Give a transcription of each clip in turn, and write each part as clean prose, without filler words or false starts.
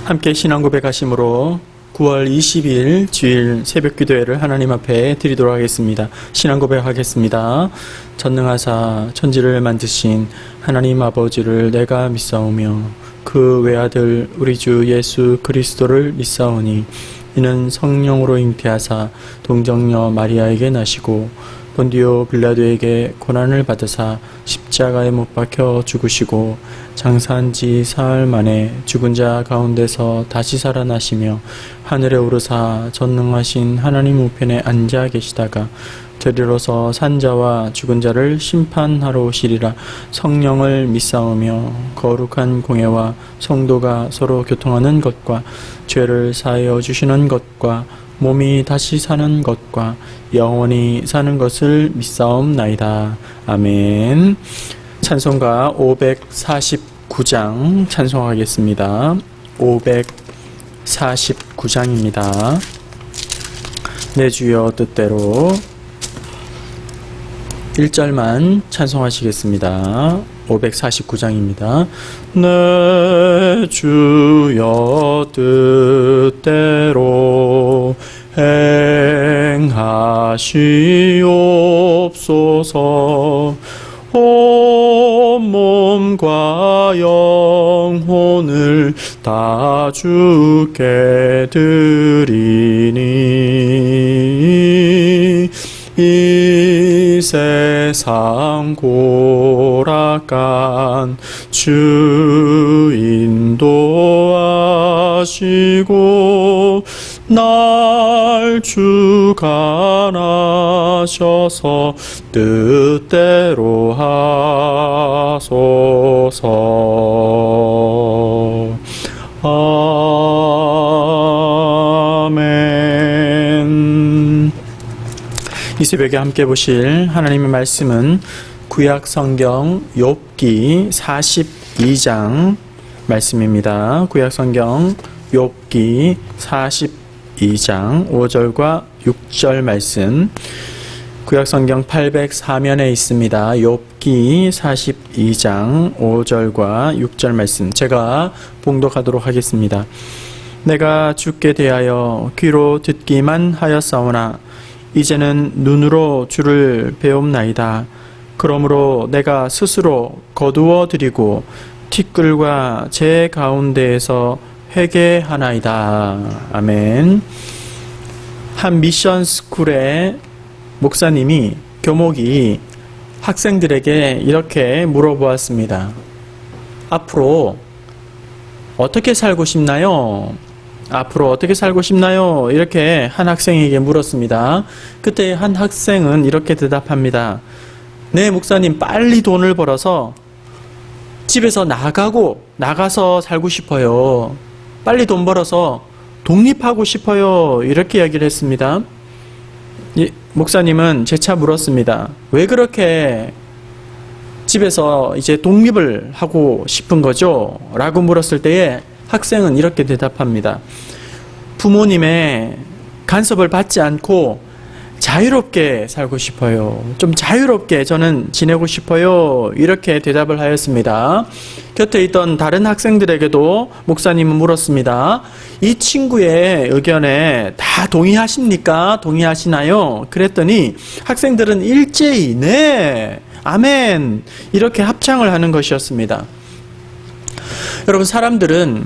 함께 신앙 고백하심으로 9월 20일 주일 새벽 기도회를 하나님 앞에 드리도록 하겠습니다. 신앙 고백하겠습니다. 전능하사 천지를 만드신 하나님 아버지를 내가 믿사오며 그 외아들 우리 주 예수 그리스도를 믿사오니 이는 성령으로 잉태하사 동정녀 마리아에게 나시고 본디오 빌라도에게 고난을 받으사 십자가에 못 박혀 죽으시고 장사한 지 사흘 만에 죽은 자 가운데서 다시 살아나시며 하늘에 오르사 전능하신 하나님 우편에 앉아 계시다가 되리로서 산자와 죽은 자를 심판하러 오시리라. 성령을 믿사오며 거룩한 공예와 성도가 서로 교통하는 것과 죄를 사하여 주시는 것과 몸이 다시 사는 것과 영원히 사는 것을 믿사옵나이다. 아멘. 찬송가 549장 찬송하겠습니다. 549장입니다. 내 주여 뜻대로 1절만 찬송하시겠습니다. 549장입니다. 내 주여 뜻대로 행하시옵소서. 온 몸과 영혼을 다 주께 드리니 이 세상 고락간 주 인도하시고 날 주관하셔서 뜻대로 하소서. 아멘. 이 새벽에 함께 보실 하나님의 말씀은 구약 성경 욥기 42장 말씀입니다. 구약 성경 욥기 42장 5절과 6절 말씀. 구약 성경 804면에 있습니다. 욥기 42장 5절과 6절 말씀. 제가 봉독하도록 하겠습니다. 내가 주께 대하여 귀로 듣기만 하였사오나 이제는 눈으로 주를 배움나이다. 그러므로 내가 스스로 거두어 드리고 티끌과 제 가운데에서 회개하나이다. 아멘. 한 미션 스쿨의 목사님이 교목이 학생들에게 이렇게 물어보았습니다. 앞으로 어떻게 살고 싶나요? 앞으로 어떻게 살고 싶나요? 이렇게 한 학생에게 물었습니다. 그때 한 학생은 이렇게 대답합니다. 네, 목사님, 빨리 돈을 벌어서 집에서 나가서 살고 싶어요. 빨리 돈 벌어서 독립하고 싶어요. 이렇게 이야기를 했습니다. 목사님은 재차 물었습니다. 왜 그렇게 집에서 이제 독립을 하고 싶은 거죠? 라고 물었을 때에 학생은 이렇게 대답합니다. 부모님의 간섭을 받지 않고 자유롭게 살고 싶어요. 좀 자유롭게 저는 지내고 싶어요. 이렇게 대답을 하였습니다. 곁에 있던 다른 학생들에게도 목사님은 물었습니다. 이 친구의 의견에 다 동의하십니까? 동의하시나요? 그랬더니 학생들은 일제히 네, 아멘 이렇게 합창을 하는 것이었습니다. 여러분, 사람들은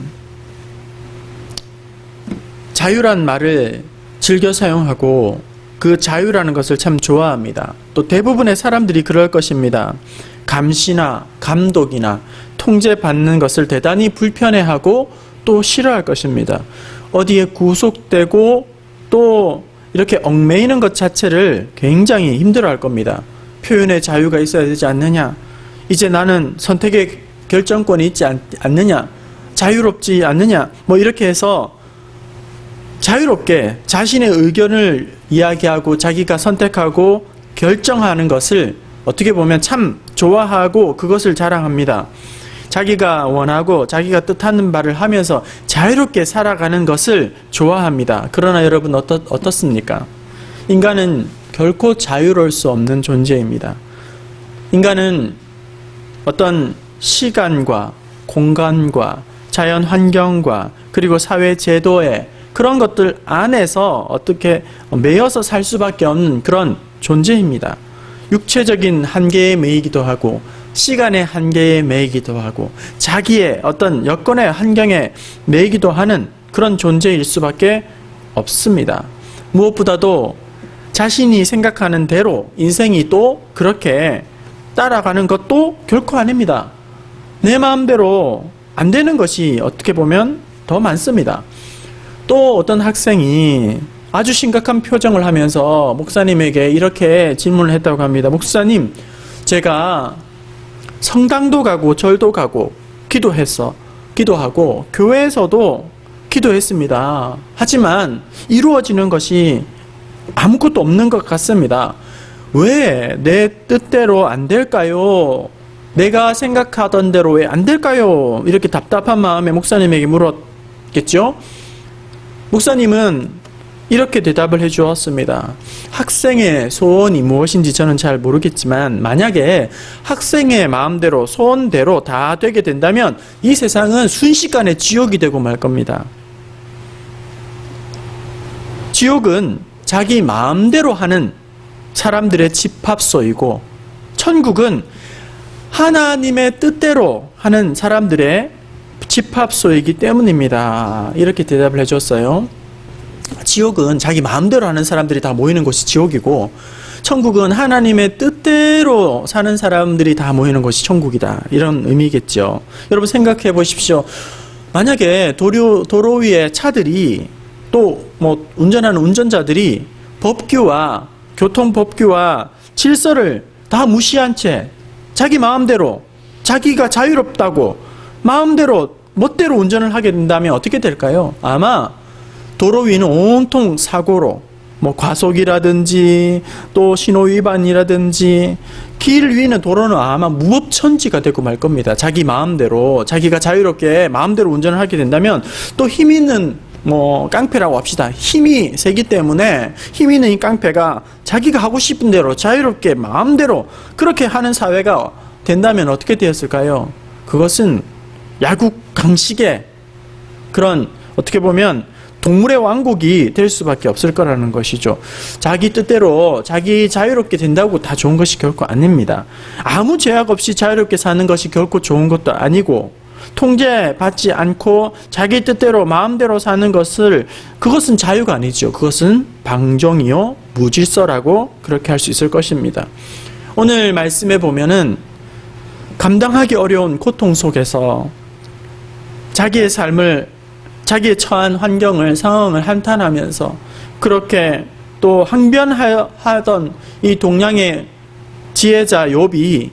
자유란 말을 즐겨 사용하고 그 자유라는 것을 참 좋아합니다. 또 대부분의 사람들이 그럴 것입니다. 감시나 감독이나 통제받는 것을 대단히 불편해하고 또 싫어할 것입니다. 어디에 구속되고 또 이렇게 얽매이는 것 자체를 굉장히 힘들어할 겁니다. 표현의 자유가 있어야 되지 않느냐? 이제 나는 선택의 결정권이 있지 않느냐? 자유롭지 않느냐? 뭐 이렇게 해서 자유롭게 자신의 의견을 이야기하고 자기가 선택하고 결정하는 것을 어떻게 보면 참 좋아하고 그것을 자랑합니다. 자기가 원하고 자기가 뜻하는 바를 하면서 자유롭게 살아가는 것을 좋아합니다. 그러나 여러분 어떻습니까? 인간은 결코 자유로울 수 없는 존재입니다. 인간은 어떤 시간과 공간과 자연 환경과 그리고 사회 제도의 그런 것들 안에서 어떻게 매여서 살 수밖에 없는 그런 존재입니다. 육체적인 한계에 매이기도 하고 시간의 한계에 매이기도 하고 자기의 어떤 여건의 환경에 매이기도 하는 그런 존재일 수밖에 없습니다. 무엇보다도 자신이 생각하는 대로 인생이 또 그렇게 따라가는 것도 결코 아닙니다. 내 마음대로 안 되는 것이 어떻게 보면 더 많습니다. 또 어떤 학생이 아주 심각한 표정을 하면서 목사님에게 이렇게 질문을 했다고 합니다. 목사님, 제가 성당도 가고 절도 가고 기도하고 교회에서도 기도했습니다. 하지만 이루어지는 것이 아무것도 없는 것 같습니다. 왜 내 뜻대로 안 될까요? 내가 생각하던 대로 왜 안 될까요? 이렇게 답답한 마음에 목사님에게 물었겠죠? 목사님은 이렇게 대답을 해 주었습니다. 학생의 소원이 무엇인지 저는 잘 모르겠지만 만약에 학생의 마음대로 소원대로 다 되게 된다면 이 세상은 순식간에 지옥이 되고 말 겁니다. 지옥은 자기 마음대로 하는 사람들의 집합소이고 천국은 하나님의 뜻대로 하는 사람들의 집합소이기 때문입니다. 이렇게 대답을 해줬어요. 지옥은 자기 마음대로 하는 사람들이 다 모이는 곳이 지옥이고 천국은 하나님의 뜻대로 사는 사람들이 다 모이는 곳이 천국이다. 이런 의미겠죠. 여러분 생각해 보십시오. 만약에 도로 위에 차들이 또 운전하는 운전자들이 법규와 교통법규와 질서를 다 무시한 채 자기 마음대로 자기가 자유롭다고 마음대로 멋대로 운전을 하게 된다면 어떻게 될까요? 아마 도로 위는 온통 사고로 과속이라든지 또 신호위반이라든지 길 위는 도로는 아마 무법천지가 되고 말 겁니다. 자기 마음대로 자기가 자유롭게 마음대로 운전을 하게 된다면 또 힘 있는 깡패라고 합시다. 힘이 세기 때문에 힘 있는 이 깡패가 자기가 하고 싶은 대로 자유롭게 마음대로 그렇게 하는 사회가 된다면 어떻게 되었을까요? 그것은 야국 강식의 그런 어떻게 보면 동물의 왕국이 될 수밖에 없을 거라는 것이죠. 자기 뜻대로 자기 자유롭게 된다고 다 좋은 것이 결코 아닙니다. 아무 제약 없이 자유롭게 사는 것이 결코 좋은 것도 아니고 통제받지 않고 자기 뜻대로 마음대로 사는 그것은 자유가 아니죠. 그것은 방종이요 무질서라고 그렇게 할 수 있을 것입니다. 오늘 말씀에 보면은 감당하기 어려운 고통 속에서 자기의 삶을 자기의 처한 환경을 상황을 한탄하면서 그렇게 또 항변하던 이 동양의 지혜자 욥이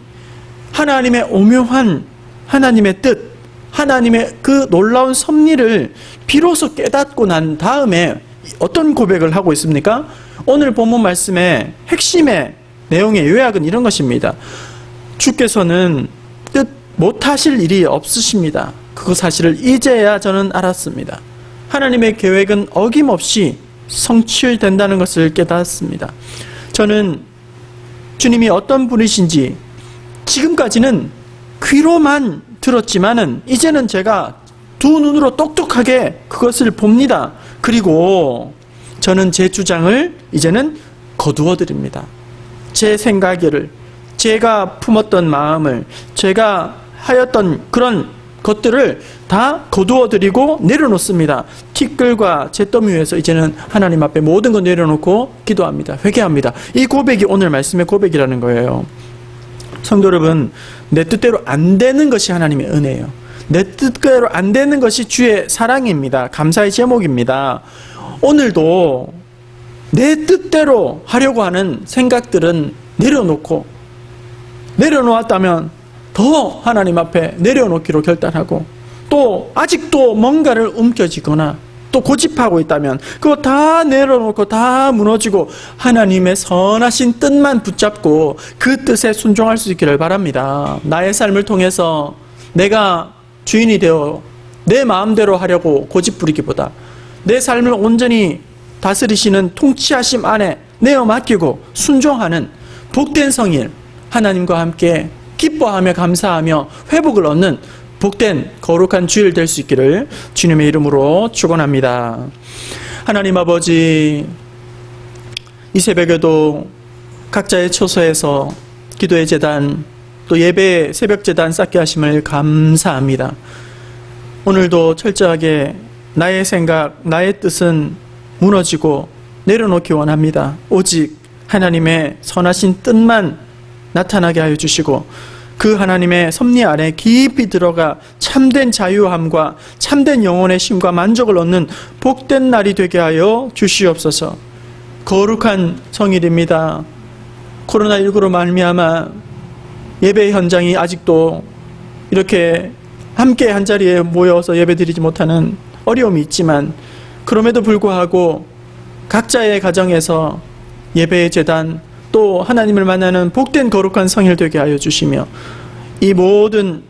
하나님의 오묘한 하나님의 뜻 하나님의 그 놀라운 섭리를 비로소 깨닫고 난 다음에 어떤 고백을 하고 있습니까? 오늘 본문 말씀의 핵심의 내용의 요약은 이런 것입니다. 주께서는 뜻 못하실 일이 없으십니다. 그 사실을 이제야 저는 알았습니다. 하나님의 계획은 어김없이 성취된다는 것을 깨닫습니다. 저는 주님이 어떤 분이신지 지금까지는 귀로만 들었지만은 이제는 제가 두 눈으로 똑똑하게 그것을 봅니다. 그리고 저는 제 주장을 이제는 거두어 드립니다. 제 생각을, 제가 품었던 마음을, 제가 하였던 그런 것들을 다 거두어 드리고 내려놓습니다. 티끌과 잿더미 위에서 이제는 하나님 앞에 모든 것 내려놓고 기도합니다. 회개합니다. 이 고백이 오늘 말씀의 고백이라는 거예요. 성도 여러분, 내 뜻대로 안 되는 것이 하나님의 은혜예요. 내 뜻대로 안 되는 것이 주의 사랑입니다. 감사의 제목입니다. 오늘도 내 뜻대로 하려고 하는 생각들은 내려놓았다면 더 하나님 앞에 내려놓기로 결단하고 또 아직도 뭔가를 움켜쥐거나 또 고집하고 있다면 그거 다 내려놓고 다 무너지고 하나님의 선하신 뜻만 붙잡고 그 뜻에 순종할 수 있기를 바랍니다. 나의 삶을 통해서 내가 주인이 되어 내 마음대로 하려고 고집부리기보다 내 삶을 온전히 다스리시는 통치하심 안에 내어 맡기고 순종하는 복된 성일 하나님과 함께 기뻐하며 감사하며 회복을 얻는 복된 거룩한 주일 될 수 있기를 주님의 이름으로 축원합니다. 하나님 아버지, 이 새벽에도 각자의 처소에서 기도의 제단 또 예배 새벽 제단 쌓게 하심을 감사합니다. 오늘도 철저하게 나의 생각, 나의 뜻은 무너지고 내려놓기 원합니다. 오직 하나님의 선하신 뜻만 나타나게 하여 주시고 그 하나님의 섭리 안에 깊이 들어가 참된 자유함과 참된 영혼의 쉼과 만족을 얻는 복된 날이 되게 하여 주시옵소서. 거룩한 성일입니다. 코로나19로 말미암아 예배 현장이 아직도 이렇게 함께 한자리에 모여서 예배드리지 못하는 어려움이 있지만 그럼에도 불구하고 각자의 가정에서 예배의 제단 또 하나님을 만나는 복된 거룩한 성일 되게 하여 주시며 이 모든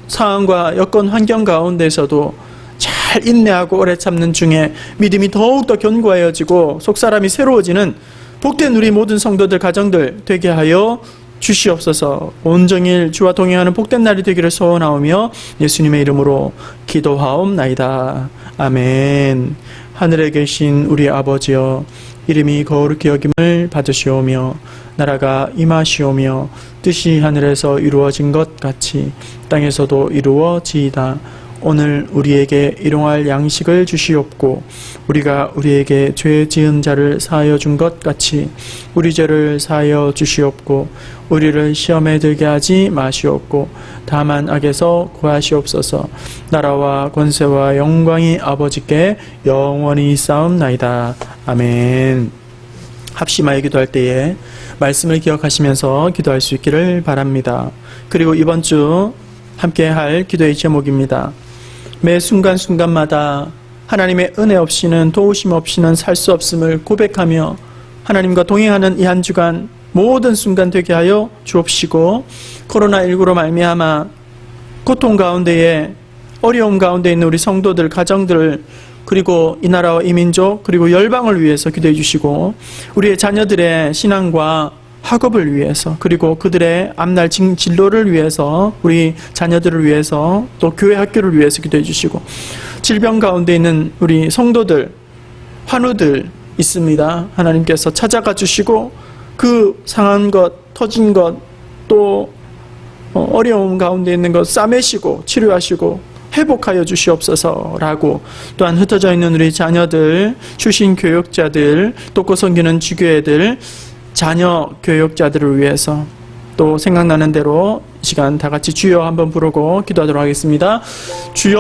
상황과 여건 환경 가운데서도 잘 인내하고 오래 참는 중에 믿음이 더욱더 견고하여지고 속사람이 새로워지는 복된 우리 모든 성도들 가정들 되게 하여 주시옵소서. 온종일 주와 동행하는 복된 날이 되기를 소원하오며 예수님의 이름으로 기도하옵나이다. 아멘. 하늘에 계신 우리 아버지여, 이름이 거룩히 여김을 받으시오며 나라가 임하시오며 뜻이 하늘에서 이루어진 것 같이 땅에서도 이루어지이다. 오늘 우리에게 일용할 양식을 주시옵고 우리가 우리에게 죄 지은 자를 사하여 준 것 같이 우리 죄를 사하여 주시옵고 우리를 시험에 들게 하지 마시옵고 다만 악에서 구하시옵소서. 나라와 권세와 영광이 아버지께 영원히 있사옵나이다. 아멘. 합심하여 기도할 때에 말씀을 기억하시면서 기도할 수 있기를 바랍니다. 그리고 이번 주 함께 할 기도의 제목입니다. 매 순간순간마다 하나님의 은혜 없이는 도우심 없이는 살 수 없음을 고백하며 하나님과 동행하는 이 한 주간 모든 순간 되게 하여 주옵시고 코로나19로 말미암아 고통 가운데에 어려움 가운데 있는 우리 성도들 가정들을 그리고 이 나라와 이 민족 그리고 열방을 위해서 기도해 주시고 우리의 자녀들의 신앙과 학업을 위해서 그리고 그들의 앞날 진로를 위해서 우리 자녀들을 위해서 또 교회 학교를 위해서 기도해 주시고 질병 가운데 있는 우리 성도들 환우들 있습니다. 하나님께서 찾아가 주시고 그 상한 것 터진 것 또 어려움 가운데 있는 것 싸매시고 치료하시고 회복하여 주시옵소서라고 또한 흩어져 있는 우리 자녀들 출신 교육자들 돕고 섬기는 주교회들 자녀 교육자들을 위해서 또 생각나는 대로 시간 다 같이 주여 한번 부르고 기도하도록 하겠습니다. 주여